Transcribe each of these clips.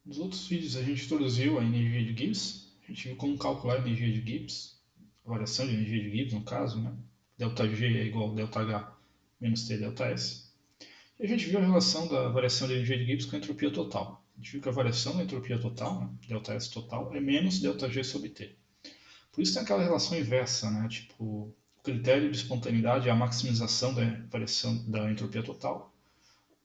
Nos outros vídeos a gente introduziu a energia de Gibbs, a gente viu como calcular a energia de Gibbs, a variação de energia de Gibbs no caso, né? ΔG é igual a ΔH menos T ΔS. E a gente viu a relação da variação de energia de Gibbs com a entropia total. A gente viu que a variação da entropia total, né, ΔS total, é menos ΔG sobre T. Por isso tem aquela relação inversa, né? Tipo, o critério de espontaneidade é a maximização da variação da entropia total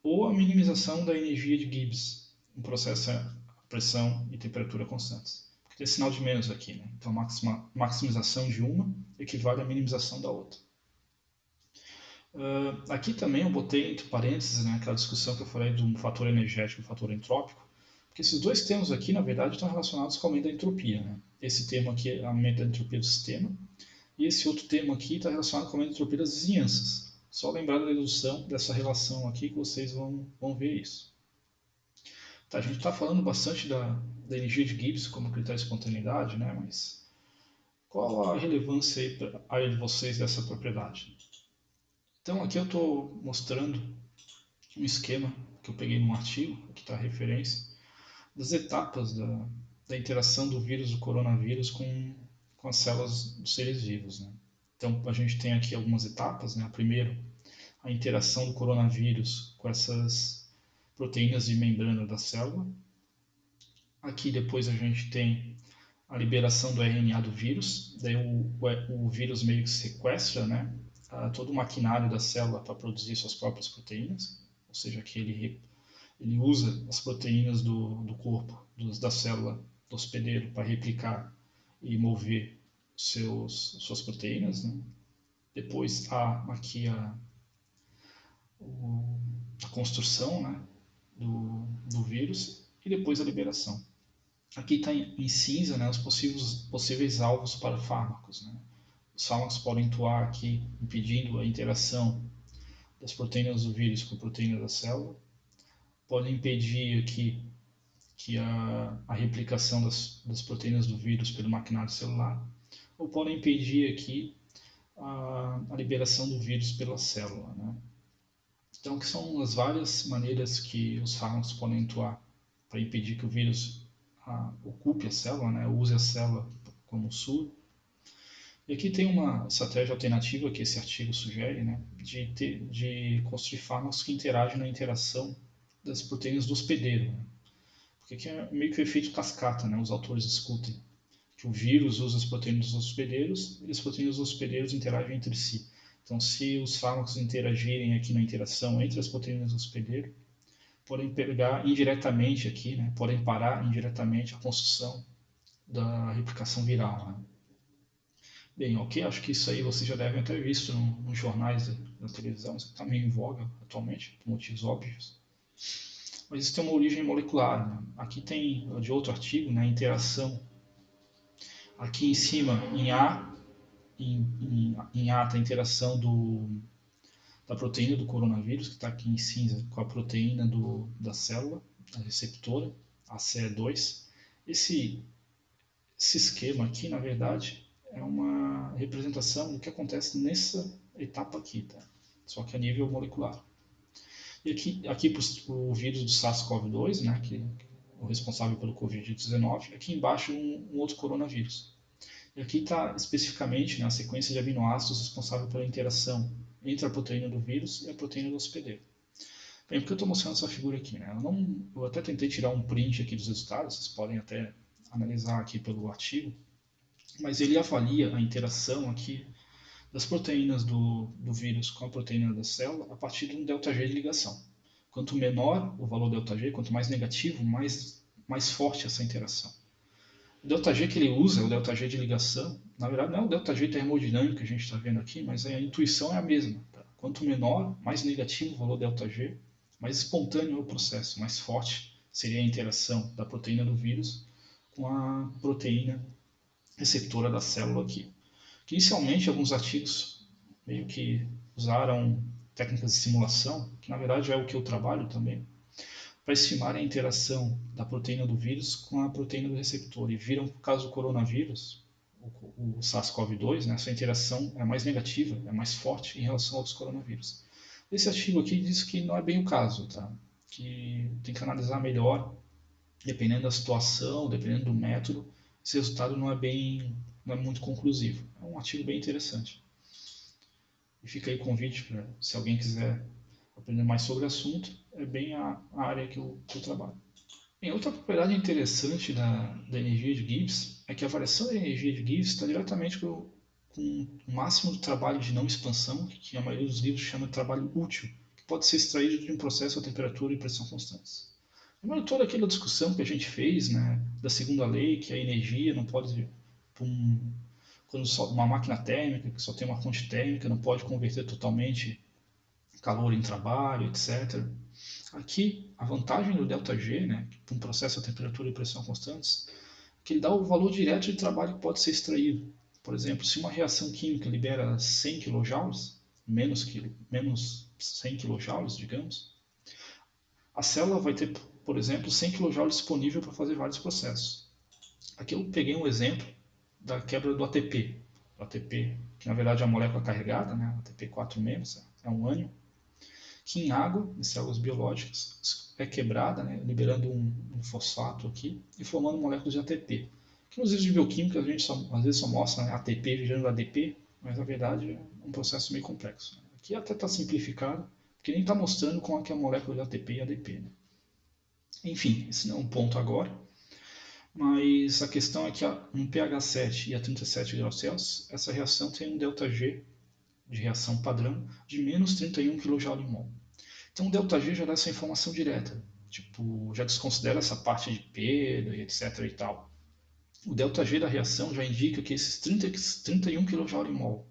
ou a minimização da energia de Gibbs um processo a pressão e temperatura constantes. Porque tem sinal de menos aqui, né? Então maximização de uma equivale à minimização da outra. Aqui também eu botei entre parênteses, né, aquela discussão que eu falei do fator energético e fator entrópico, porque esses dois termos aqui, na verdade, estão relacionados com o aumento da entropia. Né? Esse termo aqui é aumento da entropia do sistema, e esse outro termo aqui está relacionado com o aumento da entropia das vizinhanças. Só lembrar da dedução dessa relação aqui que vocês vão ver isso. Tá, a gente está falando bastante da energia de Gibbs como critério de espontaneidade, né? Mas qual a relevância aí para a área de vocês dessa propriedade? Então aqui eu estou mostrando um esquema que eu peguei num artigo, aqui está a referência, das etapas da interação do vírus do coronavírus com as células dos seres vivos. Né? Então a gente tem aqui algumas etapas. Né? A primeira, a interação do coronavírus com essas proteínas de membrana da célula. Aqui depois a gente tem a liberação do RNA do vírus, daí o vírus meio que sequestra, né, todo o maquinário da célula para produzir suas próprias proteínas, ou seja, que ele usa as proteínas do corpo, da célula do hospedeiro para replicar e mover suas proteínas. Né? Depois há aqui a construção, né, do vírus e depois a liberação. Aqui está em cinza, né, os possíveis alvos para fármacos. Né? Os fármacos podem atuar aqui impedindo a interação das proteínas do vírus com a proteína da célula, podem impedir aqui que a replicação das proteínas do vírus pelo maquinário celular, ou podem impedir aqui a liberação do vírus pela célula. Né? Então, que são as várias maneiras que os fármacos podem atuar para impedir que o vírus ocupe a célula, né? Use a célula como SUR. E aqui tem uma estratégia alternativa que esse artigo sugere, né? de construir fármacos que interagem na interação das proteínas do hospedeiro. Né? Porque aqui é meio que o efeito cascata, né? Os autores discutem que o vírus usa as proteínas dos hospedeiros e as proteínas dos hospedeiros interagem entre si. Então, se os fármacos interagirem aqui na interação entre as proteínas do hospedeiro, podem pegar indiretamente aqui, né? Podem parar indiretamente a construção da replicação viral. Né? Bem, ok, acho que isso aí vocês já devem ter visto nos jornais da televisão, isso está meio em voga atualmente, por motivos óbvios. Mas isso tem uma origem molecular. Né? Aqui tem de outro artigo, né, a interação. Aqui em cima, em A está a interação da proteína do coronavírus, que está aqui em cinza, com a proteína da célula, a receptora, a CE2. Esse esquema aqui, na verdade, é uma representação do que acontece nessa etapa aqui, tá? Só que a nível molecular. E aqui para o vírus do SARS-CoV-2, né, que é o responsável pelo Covid-19, aqui embaixo um outro coronavírus. E aqui está especificamente, né, a sequência de aminoácidos responsável pela interação entre a proteína do vírus e a proteína do hospedeiro. Bem, por que eu estou mostrando essa figura aqui? Né? Eu até tentei tirar um print aqui dos resultados, vocês podem até analisar aqui pelo artigo, mas ele avalia a interação aqui das proteínas do vírus com a proteína da célula a partir de um ΔG de ligação. Quanto menor o valor ΔG, quanto mais negativo, mais forte essa interação. O ΔG que ele usa é o ΔG de ligação. Na verdade, não é o ΔG termodinâmico que a gente está vendo aqui, mas a intuição é a mesma. Tá? Quanto menor, mais negativo o valor ΔG, mais espontâneo é o processo, mais forte seria a interação da proteína do vírus com a proteína receptora da célula aqui. Que inicialmente alguns artigos meio que usaram técnicas de simulação, que na verdade é o que eu trabalho também, para estimar a interação da proteína do vírus com a proteína do receptor. E viram que, no caso do coronavírus, o SARS-CoV-2, né, essa interação é mais negativa, é mais forte em relação a outros coronavírus. Esse artigo aqui diz que não é bem o caso, tá? Que tem que analisar melhor dependendo da situação, dependendo do método, esse resultado não é muito conclusivo. É um artigo bem interessante. E fica aí o convite para, se alguém quiser aprender mais sobre o assunto, é bem a área que eu trabalho. Bem, outra propriedade interessante da energia de Gibbs é que a variação da energia de Gibbs está diretamente com o máximo do trabalho de não expansão, que a maioria dos livros chama de trabalho útil, que pode ser extraído de um processo a temperatura e pressão constantes. Lembrando toda aquela discussão que a gente fez, né, da segunda lei, que a energia não pode, quando uma máquina térmica, que só tem uma fonte térmica, não pode converter totalmente calor em trabalho, etc. Aqui, a vantagem do ΔG, né, para um processo a temperatura e pressão constantes, é que ele dá o valor direto de trabalho que pode ser extraído. Por exemplo, se uma reação química libera 100 kJ, menos 100 kJ, digamos, a célula vai ter, por exemplo, 100 kJ disponível para fazer vários processos. Aqui eu peguei um exemplo da quebra do ATP. O ATP, que na verdade é uma molécula carregada, né? ATP 4 é um ânion, que em água, em células biológicas, é quebrada, né? Liberando um fosfato aqui e formando moléculas de ATP. Que nos livros de bioquímica a gente às vezes só mostra, né, ATP virando ADP, mas na verdade é um processo meio complexo. Aqui até está simplificado, porque nem está mostrando como é que é a molécula de ATP e ADP. Né? Enfim, esse não é um ponto agora, mas a questão é que no pH 7 e a 37 graus Celsius, essa reação tem um ΔG de reação padrão de menos 31 kJ/mol. Então o ΔG já dá essa informação direta, tipo, já desconsidera essa parte de perda e etc e tal. O ΔG da reação já indica que esses 31 kJ/mol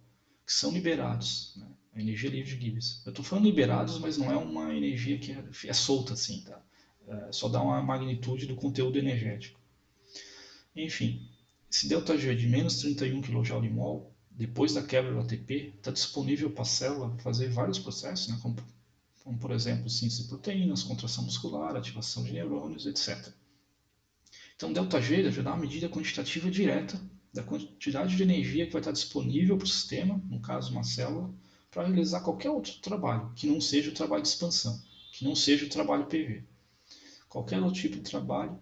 que são liberados, né, a energia livre de Gibbs. Eu estou falando liberados, mas não é uma energia que é solta assim, tá? Só dá uma magnitude do conteúdo energético. Enfim, esse ΔG de menos 31 kJ/mol, depois da quebra do ATP, está disponível para a célula fazer vários processos, né, como por exemplo síntese de proteínas, contração muscular, ativação de neurônios, etc. Então, ΔG já dá uma medida quantitativa direta da quantidade de energia que vai estar disponível para o sistema, no caso uma célula, para realizar qualquer outro trabalho, que não seja o trabalho de expansão, que não seja o trabalho PV. Qualquer outro tipo de trabalho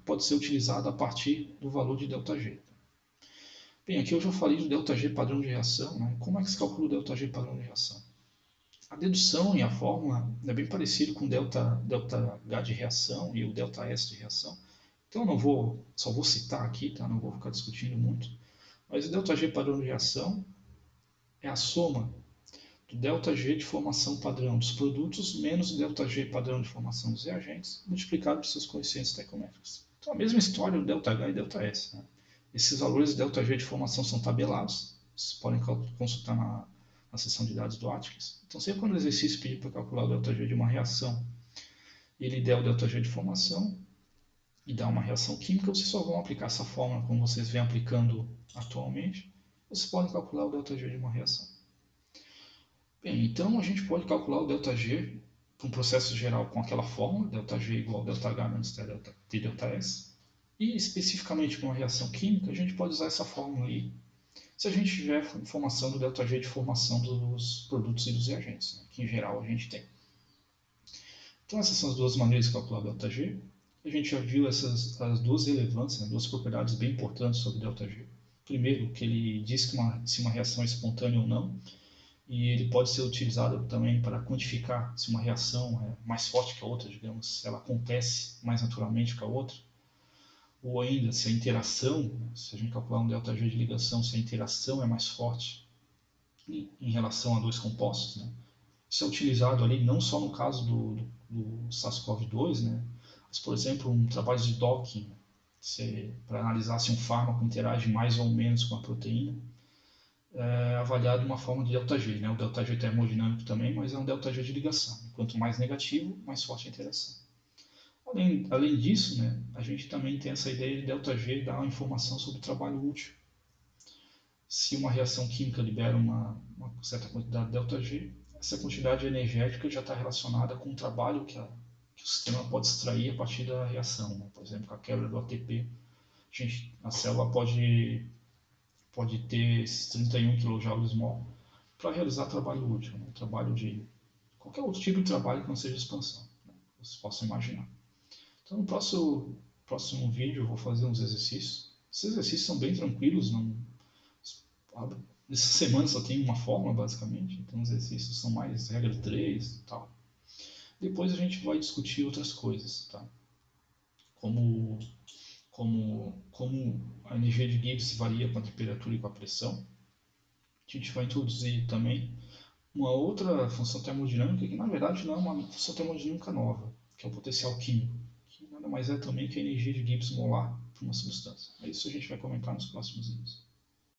pode ser utilizado a partir do valor de ΔG. Bem, aqui eu já falei do ΔG padrão de reação. Né? Como é que se calcula o ΔG padrão de reação? A dedução e a fórmula é bem parecido com o ΔH de reação e o ΔS de reação. Então eu só vou citar aqui, tá? Não vou ficar discutindo muito. Mas o ΔG padrão de reação é a soma do ΔG de formação padrão dos produtos menos o ΔG padrão de formação dos reagentes, multiplicado por seus coeficientes estequiométricos. Então a mesma história do ΔH e ΔS. Né? Esses valores do ΔG de formação são tabelados, vocês podem consultar na seção de dados do Atkins. Então sempre quando o exercício pedir para calcular o ΔG de uma reação e ele der o ΔG de formação e dá uma reação química, vocês só vão aplicar essa fórmula como vocês vêm aplicando atualmente, vocês podem calcular o ΔG de uma reação. Bem, então a gente pode calcular o ΔG para um processo geral com aquela fórmula, ΔG igual a ΔH menos TΔS, e especificamente para uma reação química, a gente pode usar essa fórmula aí, se a gente tiver informação do ΔG de formação dos produtos e dos reagentes, né, que em geral a gente tem. Então essas são as duas maneiras de calcular o ΔG. A gente já viu as duas relevâncias, né, duas propriedades bem importantes sobre o ΔG. Primeiro, que ele diz que se uma reação é espontânea ou não, e ele pode ser utilizado também para quantificar se uma reação é mais forte que a outra, digamos, se ela acontece mais naturalmente que a outra, ou ainda se a interação, se a gente calcular um ΔG de ligação, se a interação é mais forte em relação a dois compostos, né? Isso é utilizado ali não só no caso do SARS-CoV-2, né? Mas, por exemplo, um trabalho de docking, para analisar se um fármaco interage mais ou menos com a proteína, é avaliado de uma forma de ΔG, né? O ΔG termodinâmico também, mas é um ΔG de ligação. Quanto mais negativo, mais forte a interação. Além disso, né, a gente também tem essa ideia de ΔG dar uma informação sobre o trabalho útil. Se uma reação química libera uma certa quantidade de ΔG, essa quantidade energética já está relacionada com o trabalho que o sistema pode extrair a partir da reação. Né? Por exemplo, com a quebra do ATP, a célula pode ter esses 31 kJ/mol para realizar trabalho útil, né? Trabalho de qualquer outro tipo de trabalho que não seja expansão, né? Vocês possam imaginar. Então, no próximo vídeo eu vou fazer uns exercícios. Esses exercícios são bem tranquilos, não. Essa semana só tem uma fórmula, basicamente, então os exercícios são mais regra 3 e tal. Depois a gente vai discutir outras coisas, tá? Como, como a energia de Gibbs varia com a temperatura e com a pressão. A gente vai introduzir também uma outra função termodinâmica, que na verdade não é uma função termodinâmica nova, que é o potencial químico, que nada mais é também que a energia de Gibbs molar para uma substância. É isso que a gente vai comentar nos próximos vídeos.